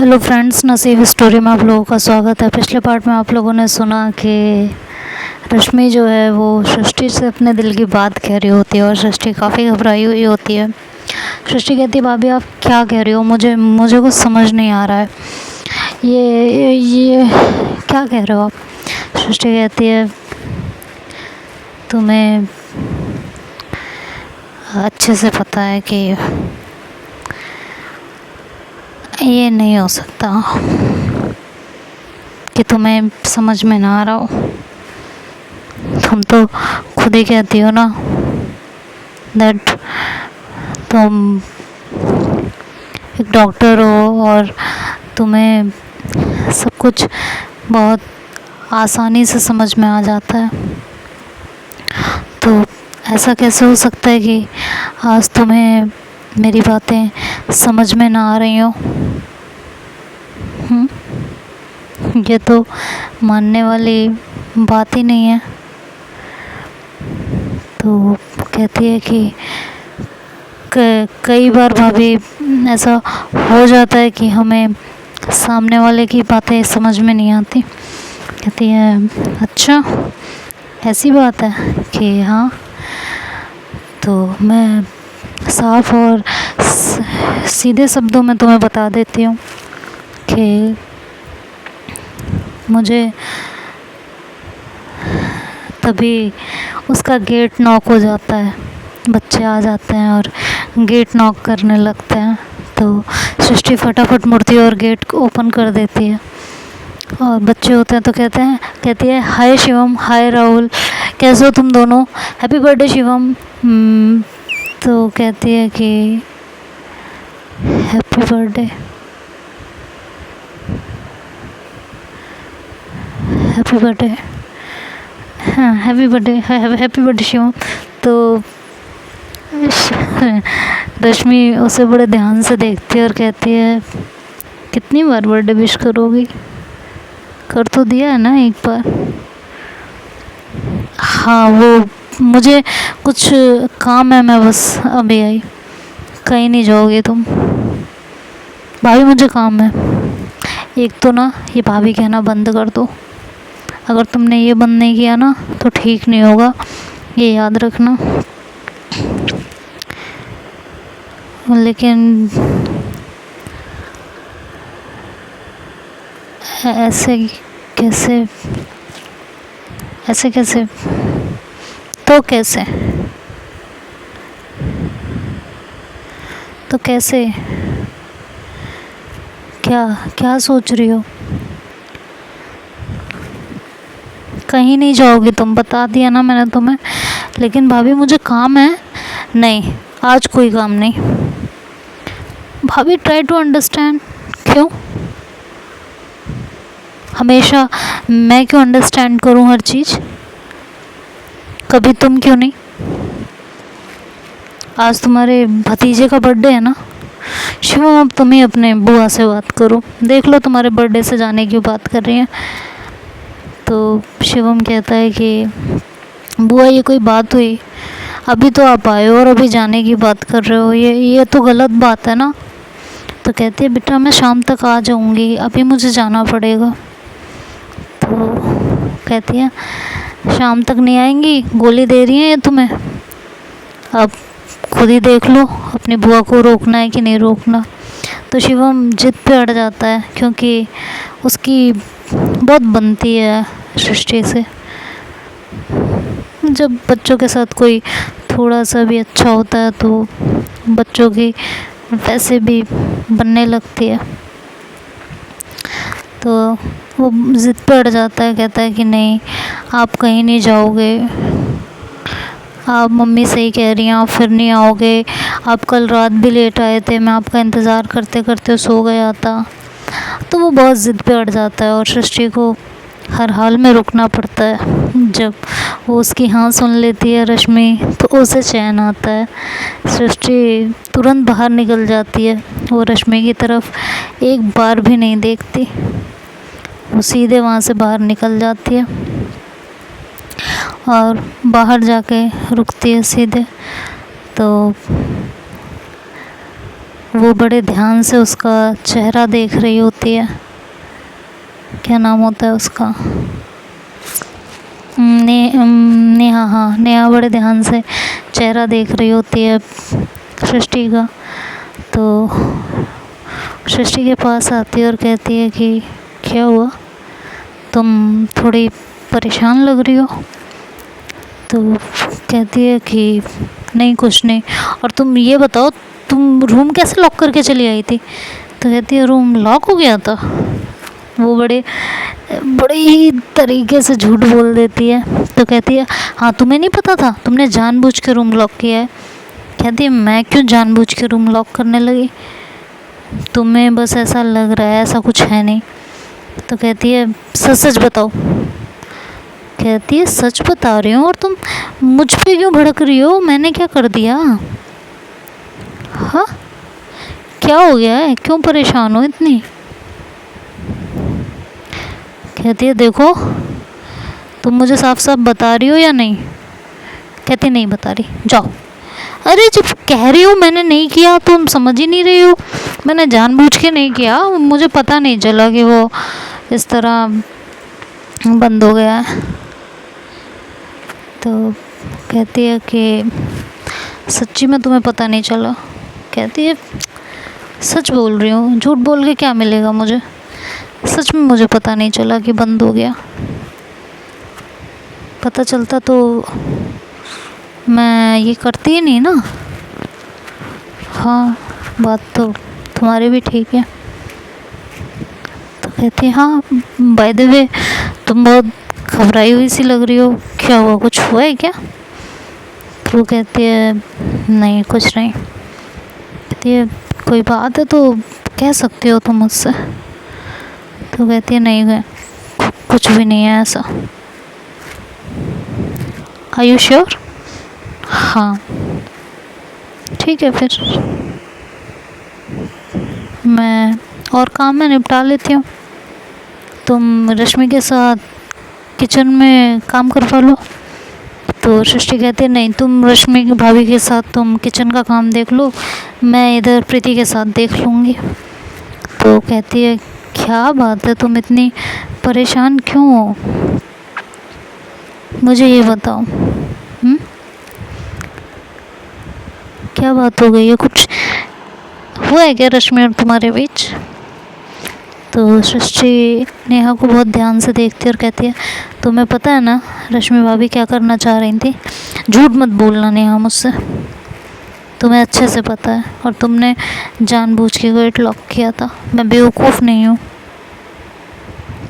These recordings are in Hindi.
हेलो फ्रेंड्स, नसीब स्टोरी में आप लोगों का स्वागत है। पिछले पार्ट में आप लोगों ने सुना कि रश्मि जो है वो सृष्टि से अपने दिल की बात कह रही होती है और सृष्टि काफ़ी घबराई हुई होती है। सृष्टि कहती है, भाभी आप क्या कह रही हो, मुझे कुछ समझ नहीं आ रहा है। ये क्या कह रहे हो आप? सृष्टि कहती है, तुम्हें अच्छे से पता है कि ये नहीं हो सकता कि तुम्हें समझ में ना आ रहा हो। तुम तो खुद ही कहती हो ना दैट तुम एक डॉक्टर हो और तुम्हें सब कुछ बहुत आसानी से समझ में आ जाता है। तो ऐसा कैसे हो सकता है कि आज तुम्हें मेरी बातें समझ में ना आ रही हो? ये तो मानने वाली बात ही नहीं है। तो कहती है कि कई बार भाभी ऐसा हो जाता है कि हमें सामने वाले की बातें समझ में नहीं आती। कहती है, अच्छा ऐसी बात है कि हाँ, तो मैं साफ और सीधे शब्दों में तुम्हें बता देती हूँ कि मुझे तभी उसका गेट नॉक हो जाता है, बच्चे आ जाते हैं और गेट नॉक करने लगते हैं। तो सृष्टि फटाफट मुड़ती है और गेट ओपन कर देती है और बच्चे होते हैं तो कहती है, हाय शिवम, हाय राहुल, कैसे हो तुम दोनों, हैप्पी बर्थडे शिवम। तो कहती है कि हैप्पी बर्थडे, हैप्पी बर्थडे, हाँ happy birthday, happy birthday Shivam. तो रश्मि उसे बड़े ध्यान से देखती है और कहती है, कितनी बार बर्थडे विश करोगी, कर तो दिया है ना एक बार। हाँ वो मुझे कुछ काम है, मैं बस अभी आई। कहीं नहीं जाओगे तुम भाभी, मुझे काम है। एक तो ना ये भाभी कहना बंद कर दो, अगर तुमने ये बंद नहीं किया ना तो ठीक नहीं होगा, ये याद रखना। लेकिन ऐसे कैसे, ऐसे कैसे, तो कैसे, तो कैसे, क्या क्या सोच रही हो? कहीं नहीं जाओगी तुम, बता दिया ना मैंने तुम्हें। लेकिन भाभी मुझे काम है। नहीं, आज कोई काम नहीं। भाभी ट्राई टू अंडरस्टैंड। क्यों हमेशा मैं क्यों अंडरस्टैंड करूं हर चीज़? कभी तुम क्यों नहीं? आज तुम्हारे भतीजे का बर्थडे है ना शिवम, अब तुम ही अपने बुआ से बात करो, देख लो तुम्हारे बर्थडे से जाने की बात कर रही हैं। तो शिवम कहता है कि बुआ ये कोई बात हुई, अभी तो आप आए हो और अभी जाने की बात कर रहे हो, ये तो गलत बात है ना। तो कहती है, बेटा मैं शाम तक आ जाऊंगी, अभी मुझे जाना पड़ेगा। तो कहती है, शाम तक नहीं आएंगी, गोली दे रही है ये तुम्हें, अब खुद ही देख लो अपनी बुआ को रोकना है कि नहीं रोकना। तो शिवम जिद पे अड़ जाता है क्योंकि उसकी बहुत बनती है सृष्टि से। जब बच्चों के साथ कोई थोड़ा सा भी अच्छा होता है तो बच्चों की वैसे भी बनने लगती है। तो वो ज़िद पे अड़ जाता है, कहता है कि नहीं आप कहीं नहीं जाओगे, आप मम्मी सही कह रही हैं, आप फिर नहीं आओगे, आप कल रात भी लेट आए थे, मैं आपका इंतज़ार करते करते सो गया था। तो वो बहुत ज़िद पे अड़ जाता है और सृष्टि को हर हाल में रुकना पड़ता है। जब वो उसकी हाँ सुन लेती है रश्मि तो उसे चैन आता है। सृष्टि तुरंत बाहर निकल जाती है, वो रश्मि की तरफ एक बार भी नहीं देखती, वो सीधे वहाँ से बाहर निकल जाती है और बाहर जाके रुकती है सीधे। तो वो बड़े ध्यान से उसका चेहरा देख रही होती है। क्या नाम होता है उसका? नेहा। हाँ, नेहा बड़े ध्यान से चेहरा देख रही होती है सृष्टि का। तो सृष्टि के पास आती है और कहती है कि क्या हुआ, तुम थोड़ी परेशान लग रही हो। तो कहती है कि नहीं कुछ नहीं, और तुम ये बताओ तुम रूम कैसे लॉक करके चली आई थी। तो कहती है रूम लॉक हो गया था। वो बड़े ही तरीके से झूठ बोल देती है। तो कहती है हाँ तुम्हें नहीं पता था, तुमने जानबूझ के रूम लॉक किया है। कहती है मैं क्यों जानबूझ के रूम लॉक करने लगी, तुम्हें बस ऐसा लग रहा है, ऐसा कुछ है नहीं। तो कहती है सच सच बताओ। कहती है सच बता रही हूँ, और तुम मुझ पे क्यों भड़क रही हो, मैंने क्या कर दिया। हाँ क्या हो गया है, क्यों परेशान हो इतनी। कहती है देखो तुम मुझे साफ साफ बता रही हो या नहीं। कहती नहीं बता रही, जाओ। अरे जब कह रही हो मैंने नहीं किया, तुम समझ ही नहीं रही हो। मैंने जानबूझ के नहीं किया, मुझे पता नहीं चला कि वो इस तरह बंद हो गया है। तो कहती है कि सच्ची में तुम्हें पता नहीं चला। कहती है सच बोल रही हूँ, झूठ बोल के क्या मिलेगा मुझे, सच में मुझे पता नहीं चला कि बंद हो गया। पता चलता तो मैं ये करती ही नहीं ना। हाँ बात तो तुम्हारी भी ठीक है। तो कहती है हाँ बाय द वे तुम बहुत घबराई हुई सी लग रही हो, क्या हुआ, कुछ हुआ है क्या। तो वो कहती है नहीं कुछ नहीं। कहती है कोई बात है तो कह सकते हो तुम मुझसे। तो कहती है नहीं कुछ भी नहीं है ऐसा। Are you sure. हाँ ठीक है, फिर मैं और काम में निपटा लेती हूँ, तुम रश्मि के साथ किचन में काम करवा लो। तो सृष्टि कहती है नहीं तुम रश्मि की भाभी के साथ तुम किचन का काम देख लो, मैं इधर प्रीति के साथ देख लूँगी। तो कहती है क्या बात है, तुम इतनी परेशान क्यों हो, मुझे ये बताओ। क्या बात हो गई है, कुछ हुआ है क्या रश्मि और तुम्हारे बीच। तो सृष्टि नेहा को बहुत ध्यान से देखती है और कहती है तुम्हें पता है ना रश्मि भाभी क्या करना चाह रही थी। झूठ मत बोलना नेहा मुझसे, तुम्हें अच्छे से पता है, और तुमने जानबूझ के गेट लॉक किया था। मैं बेवकूफ़ नहीं हूँ,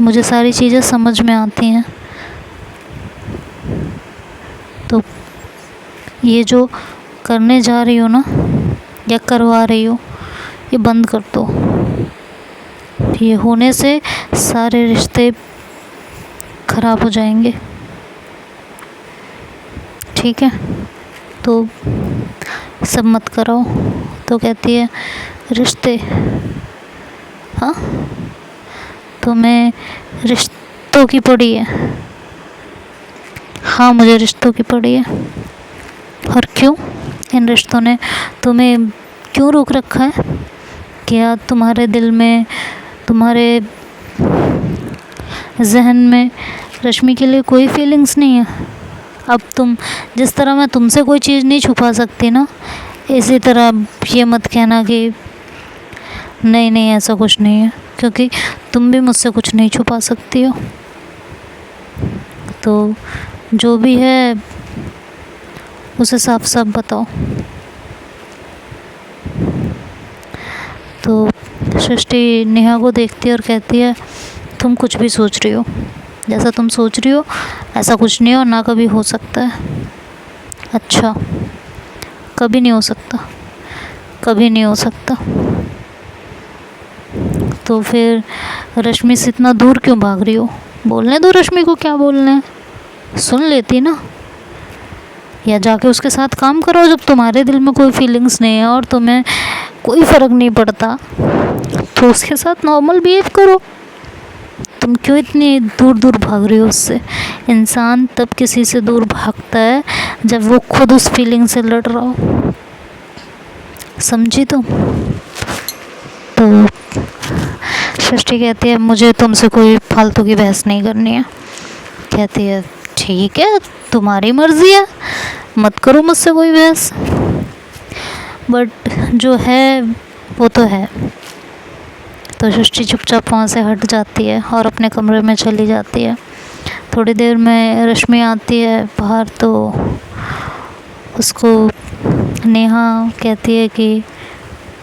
मुझे सारी चीज़ें समझ में आती हैं। तो ये जो करने जा रही हो ना या करवा रही हो, ये बंद कर दो। ये होने से सारे रिश्ते खराब हो जाएंगे, ठीक है, तो सब मत कराओ। तो कहती है रिश्ते, हाँ तुम्हें रिश्तों की पड़ी है। हाँ मुझे रिश्तों की पड़ी है। और क्यों, इन रिश्तों ने तुम्हें क्यों रोक रखा है। क्या तुम्हारे दिल में, तुम्हारे जहन में रश्मि के लिए कोई फीलिंग्स नहीं है। अब तुम जिस तरह मैं तुमसे कोई चीज़ नहीं छुपा सकती ना, इसी तरह ये मत कहना कि नहीं नहीं ऐसा कुछ नहीं है, क्योंकि तुम भी मुझसे कुछ नहीं छुपा सकती हो। तो जो भी है उसे साफ साफ बताओ। तो सृष्टि नेहा को देखती है और कहती है तुम कुछ भी सोच रही हो, जैसा तुम सोच रही हो ऐसा कुछ नहीं है और ना कभी हो सकता है। अच्छा, कभी नहीं हो सकता, कभी नहीं हो सकता। तो फिर रश्मि से इतना दूर क्यों भाग रही हो, बोलने दो रश्मि को क्या बोलना है, सुन लेती ना, या जाके उसके साथ काम करो। जब तुम्हारे दिल में कोई फीलिंग्स नहीं है और तुम्हें कोई फ़र्क नहीं पड़ता तो उसके साथ नॉर्मल बिहेव करो। तुम क्यों इतनी दूर दूर भाग रही हो उससे। इंसान तब किसी से दूर भागता है जब वो खुद उस फीलिंग से लड़ रहा हो, समझी तुम। तो सृष्टि कहती है मुझे तुमसे कोई फालतू की बहस नहीं करनी है। कहती है ठीक है, तुम्हारी मर्ज़ी है, मत करो मुझसे कोई बहस, बट जो है वो तो है। तो सृष्टि चुपचाप वहाँ से हट जाती है और अपने कमरे में चली जाती है। थोड़ी देर में रश्मि आती है बाहर, तो उसको नेहा कहती है कि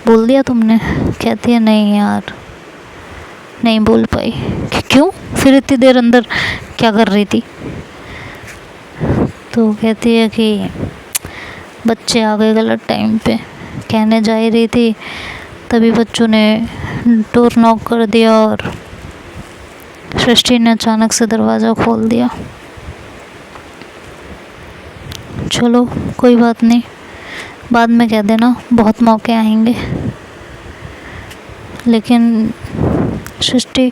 बोल दिया तुमने? कहती है नहीं यार, नहीं बोल पाई। क्यों? फिर इतनी देर अंदर क्या कर रही थी? तो कहती है कि बच्चे आ गए गलत टाइम पे, कहने जा ही रही थी तभी बच्चों ने डोर नॉक कर दिया और सृष्टि ने अचानक से दरवाज़ा खोल दिया। चलो कोई बात नहीं, बाद में कह देना, बहुत मौके आएंगे। लेकिन सृष्टि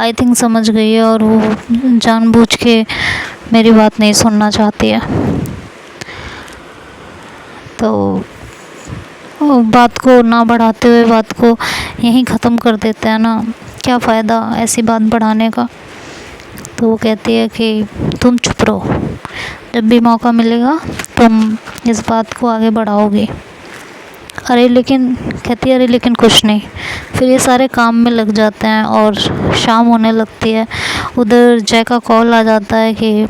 आई थिंक समझ गई है और वो जानबूझ के मेरी बात नहीं सुनना चाहती है। तो बात को ना बढ़ाते हुए बात को यहीं ख़त्म कर देते हैं ना, क्या फ़ायदा ऐसी बात बढ़ाने का। तो वो कहती है कि तुम चुप रहो, जब भी मौका मिलेगा तुम इस बात को आगे बढ़ाओगी। अरे लेकिन, कहती है अरे लेकिन कुछ नहीं। फिर ये सारे काम में लग जाते हैं और शाम होने लगती है। उधर जय का कॉल आ जाता है कि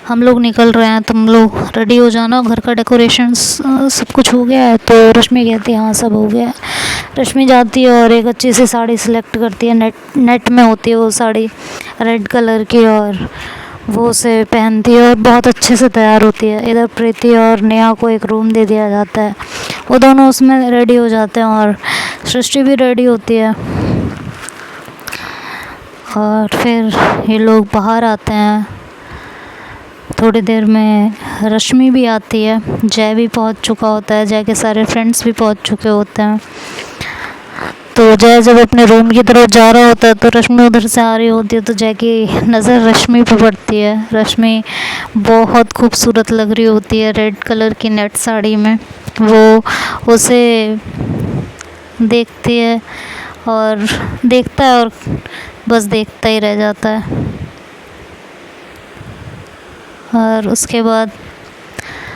हम लोग निकल रहे हैं, तुम लोग रेडी हो जाना, घर का डेकोरेशन सब कुछ हो गया है। तो रश्मि कहती है हाँ सब हो गया है। रश्मि जाती है और एक अच्छी सी साड़ी सिलेक्ट करती है, नेट में होती है वो साड़ी रेड कलर की, और वो उसे पहनती है और बहुत अच्छे से तैयार होती है। इधर प्रीति और नेहा को एक रूम दे दिया जाता है, वो दोनों उसमें रेडी हो जाते हैं और सृष्टि भी रेडी होती है। और फिर ये लोग बाहर आते हैं। थोड़ी देर में रश्मि भी आती है, जय भी पहुंच चुका होता है, जय के सारे फ्रेंड्स भी पहुंच चुके होते हैं। तो जय जब अपने रूम की तरफ जा रहा होता है तो रश्मि उधर से आ रही होती है, तो जय की नज़र रश्मि पे पड़ती है। रश्मि बहुत खूबसूरत लग रही होती है रेड कलर की नेट साड़ी में। वो उसे देखती है और देखता है और बस देखता ही रह जाता है। और उसके बाद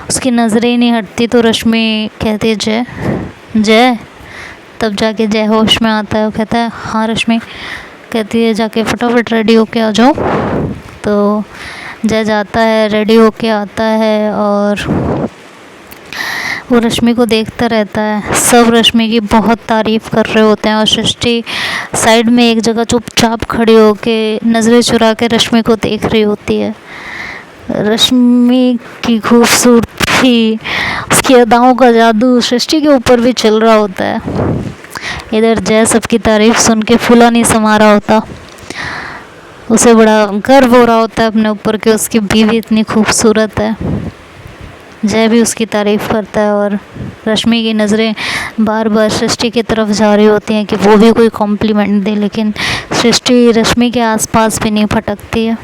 उसकी नज़रें ही नहीं हटती, तो रश्मि कहती है जय जय। तब जाके जय होश में आता है, वो कहता है हाँ रश्मि। कहती है जाके फटाफट रेडी होके आ जाओ। तो जय जाता है, रेडी होके आता है और वो रश्मि को देखता रहता है। सब रश्मि की बहुत तारीफ़ कर रहे होते हैं और सृष्टि साइड में एक जगह चुपचाप खड़ी होके नज़रें चुरा के रश्मि को देख रही होती है। रश्मि की खूबसूरती, उसकी अदाओं का जादू सृष्टि के ऊपर भी चल रहा होता है। इधर जय सबकी तारीफ सुन के फूला नहीं समा रहा होता, उसे बड़ा गर्व हो रहा होता है अपने ऊपर कि उसकी बीवी इतनी खूबसूरत है। जय भी उसकी तारीफ़ करता है और रश्मि की नज़रें बार बार सृष्टि की तरफ जा रही होती हैं कि वो भी कोई कॉम्प्लीमेंट दे, लेकिन सृष्टि रश्मि के आसपास भी नहीं फटकती है।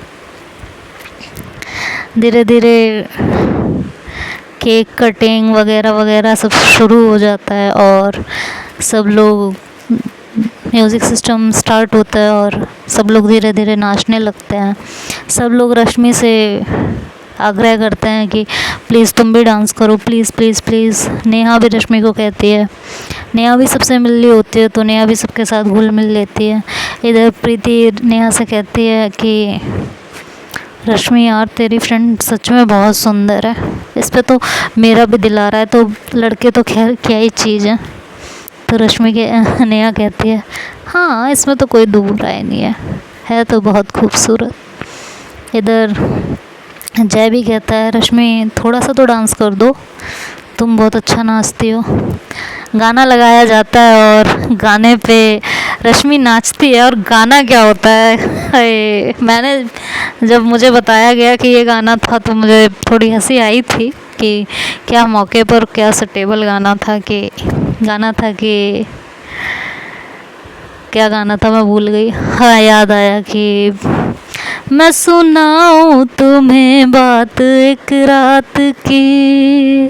धीरे धीरे केक कटिंग वगैरह वगैरह सब शुरू हो जाता है और सब लोग, म्यूज़िक सिस्टम स्टार्ट होता है और सब लोग धीरे धीरे नाचने लगते हैं। सब लोग रश्मि से आग्रह करते हैं कि प्लीज़ तुम भी डांस करो, प्लीज़ प्लीज़ प्लीज़। नेहा भी रश्मि को कहती है, नेहा भी सबसे मिल रही होती है तो नेहा भी सबके साथ घुल मिल लेती है। इधर प्रीति नेहा से कहती है कि रश्मि यार तेरी फ्रेंड सच में बहुत सुंदर है, इस पे तो मेरा भी दिल आ रहा है, तो लड़के तो खैर क्या ही चीज़ है। तो रश्मि के नेहा कहती है हाँ इसमें तो कोई दो राय नहीं है तो बहुत खूबसूरत। इधर जय भी कहता है रश्मि थोड़ा सा तो डांस कर दो, तुम बहुत अच्छा नाचती हो। गाना लगाया जाता है और गाने पे रश्मि नाचती है और गाना क्या होता है, मैंने जब मुझे बताया गया कि ये गाना था तो मुझे थोड़ी हंसी आई थी कि क्या मौके पर क्या सटेबल गाना था कि क्या गाना था मैं भूल गई। हाँ याद आया कि मैं सुनाऊं तुम्हें बात एक रात की,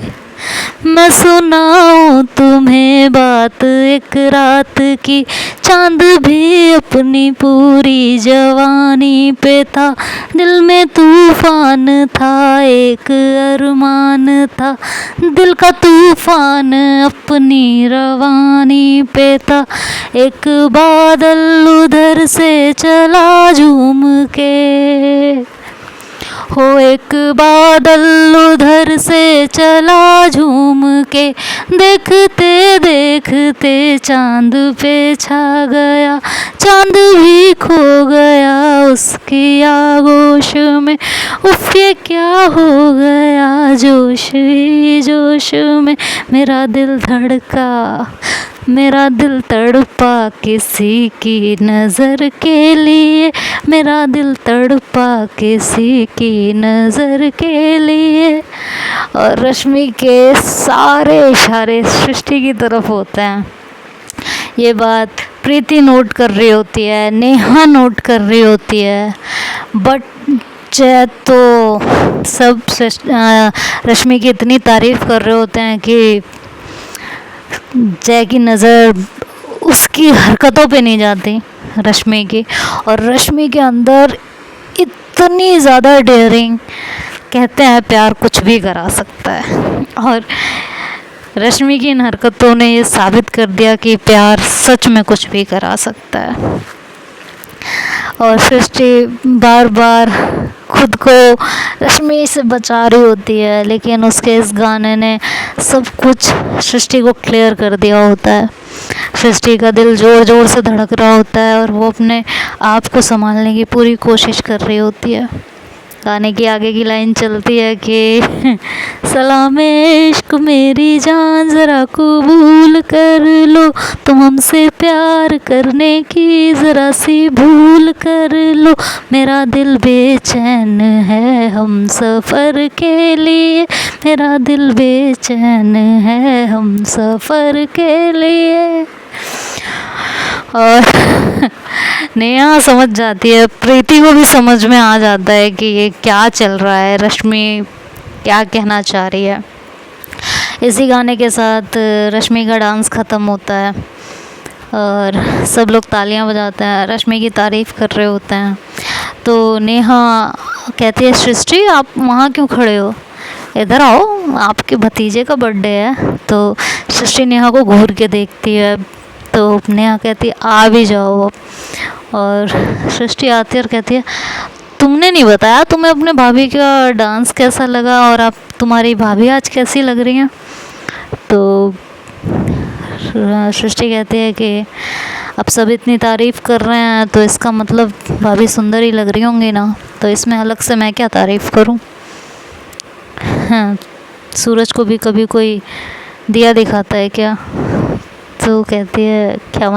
मैं सुनाऊं तुम्हें बात एक रात की, चांद भी अपनी पूरी जवानी पे था, दिल में तूफान था एक अरमान था, दिल का तूफान अपनी रवानी पे था, एक बादल उधर से चला झूम के, हो एक बादल उधर से चला झूम के, देखते देखते चांद पे छा गया, चांद भी खो गया उसकी आगोश में, उफ ये क्या हो गया जोश ही जोश में, मेरा दिल धड़का, मेरा दिल तड़पा किसी की नज़र के लिए, मेरा दिल तड़पा किसी की नज़र के लिए। और रश्मि के सारे इशारे सृष्टि की तरफ होते हैं। ये बात प्रीति नोट कर रही होती है, नेहा नोट कर रही होती है, बट जय तो सब रश्मि की इतनी तारीफ़ कर रहे होते हैं कि जय की नज़र उसकी हरकतों पे नहीं जाती रश्मि की, और रश्मि के अंदर इतनी ज़्यादा डेयरिंग, कहते हैं प्यार कुछ भी करा सकता है, और रश्मि की इन हरकतों ने ये साबित कर दिया कि प्यार सच में कुछ भी करा सकता है। और सृष्टि बार बार खुद को रश्मि से बचा रही होती है, लेकिन उसके इस गाने ने सब कुछ सृष्टि को क्लियर कर दिया होता है। सृष्टि का दिल ज़ोर ज़ोर से धड़क रहा होता है और वो अपने आप को संभालने की पूरी कोशिश कर रही होती है। गाने की आगे की लाइन चलती है कि सलाम इश्क मेरी जान ज़रा कबूल कर लो, तुम हमसे प्यार करने की ज़रा सी भूल कर लो, मेरा दिल बेचैन है हम सफ़र के लिए, मेरा दिल बेचैन है हम सफ़र के लिए। और नेहा समझ जाती है, प्रीति को भी समझ में आ जाता है कि ये क्या चल रहा है, रश्मि क्या कहना चाह रही है। इसी गाने के साथ रश्मि का डांस ख़त्म होता है और सब लोग तालियां बजाते हैं, रश्मि की तारीफ़ कर रहे होते हैं। तो नेहा कहती है सृष्टि आप वहाँ क्यों खड़े हो, इधर आओ, आपके भतीजे का बर्थडे है। तो सृष्टि नेहा को घूर के देखती है, तो नेहा कहती है आ भी जाओ अब। और सृष्टि आती है और कहती है तुमने नहीं बताया तुम्हें अपने भाभी का डांस कैसा लगा, और आप तुम्हारी भाभी आज कैसी लग रही हैं। तो सृष्टि कहती है कि अब सब इतनी तारीफ़ कर रहे हैं तो इसका मतलब भाभी सुंदर ही लग रही होंगी ना, तो इसमें अलग से मैं क्या तारीफ़ करूं। हाँ, सूरज को भी कभी कोई दिया दिखाता है क्या। तो कहती है क्या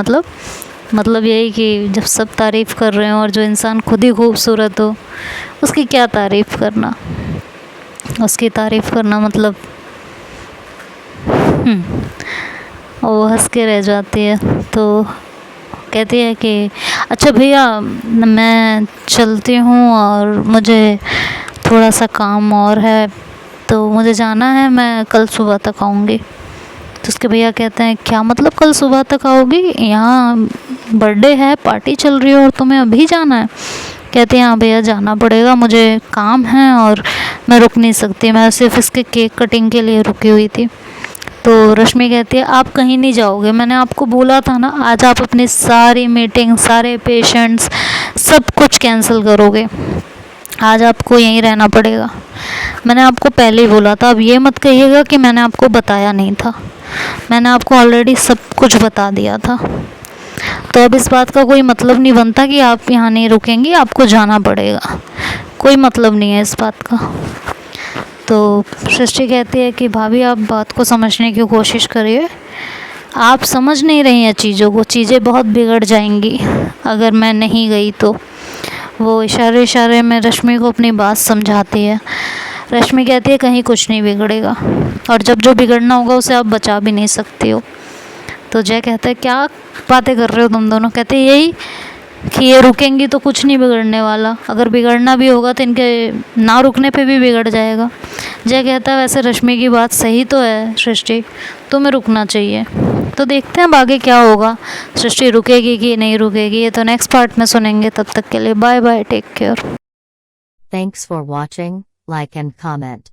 मतलब यही कि जब सब तारीफ़ कर रहे हो और जो इंसान खुद ही खूबसूरत हो उसकी क्या तारीफ़ करना, उसकी तारीफ़ करना मतलब वो हंस के रह जाती है। तो कहती है कि अच्छा भैया मैं चलती हूँ और मुझे थोड़ा सा काम और है, तो मुझे जाना है, मैं कल सुबह तक आऊँगी। तो उसके भैया कहते हैं क्या मतलब कल सुबह तक आओगी, यहाँ बर्थडे है, पार्टी चल रही है और तुम्हें अभी जाना है। कहते हैं हाँ भैया जाना पड़ेगा, मुझे काम है और मैं रुक नहीं सकती, मैं सिर्फ इसके केक कटिंग के लिए रुकी हुई थी। तो रश्मि कहती है आप कहीं नहीं जाओगे, मैंने आपको बोला था ना आज आप अपनी सारी मीटिंग, सारे पेशेंट्स सब कुछ कैंसिल करोगे, आज आपको यहीं रहना पड़ेगा। मैंने आपको पहले ही बोला था, अब ये मत कहिएगा कि मैंने आपको बताया नहीं था, मैंने आपको ऑलरेडी सब कुछ बता दिया था। तो अब इस बात का कोई मतलब नहीं बनता कि आप यहाँ नहीं रुकेंगी, आपको जाना पड़ेगा, कोई मतलब नहीं है इस बात का। तो सृष्टि कहती है कि भाभी आप बात को समझने की कोशिश करिए, आप समझ नहीं रही हैं चीज़ों को, चीज़ें बहुत बिगड़ जाएंगी अगर मैं नहीं गई तो। वो इशारे इशारे में रश्मि को अपनी बात समझाती है। रश्मि कहती है कहीं कुछ नहीं बिगड़ेगा, और जब जो बिगड़ना होगा उसे आप बचा भी नहीं सकती हो। तो जय कहता है क्या बातें कर रहे हो तुम दोनों। कहते हैं यही कि ये रुकेंगी तो कुछ नहीं बिगड़ने वाला, अगर बिगड़ना भी होगा तो इनके ना रुकने पे भी बिगड़ जाएगा। जय कहता है वैसे रश्मि की बात सही तो है सृष्टि, तुम्हें रुकना चाहिए। तो देखते हैं अब आगे क्या होगा, सृष्टि रुकेगी कि नहीं रुकेगी, ये तो नेक्स्ट पार्ट में सुनेंगे। तब तक के लिए bye bye, take care. Thanks for watching, like and comment.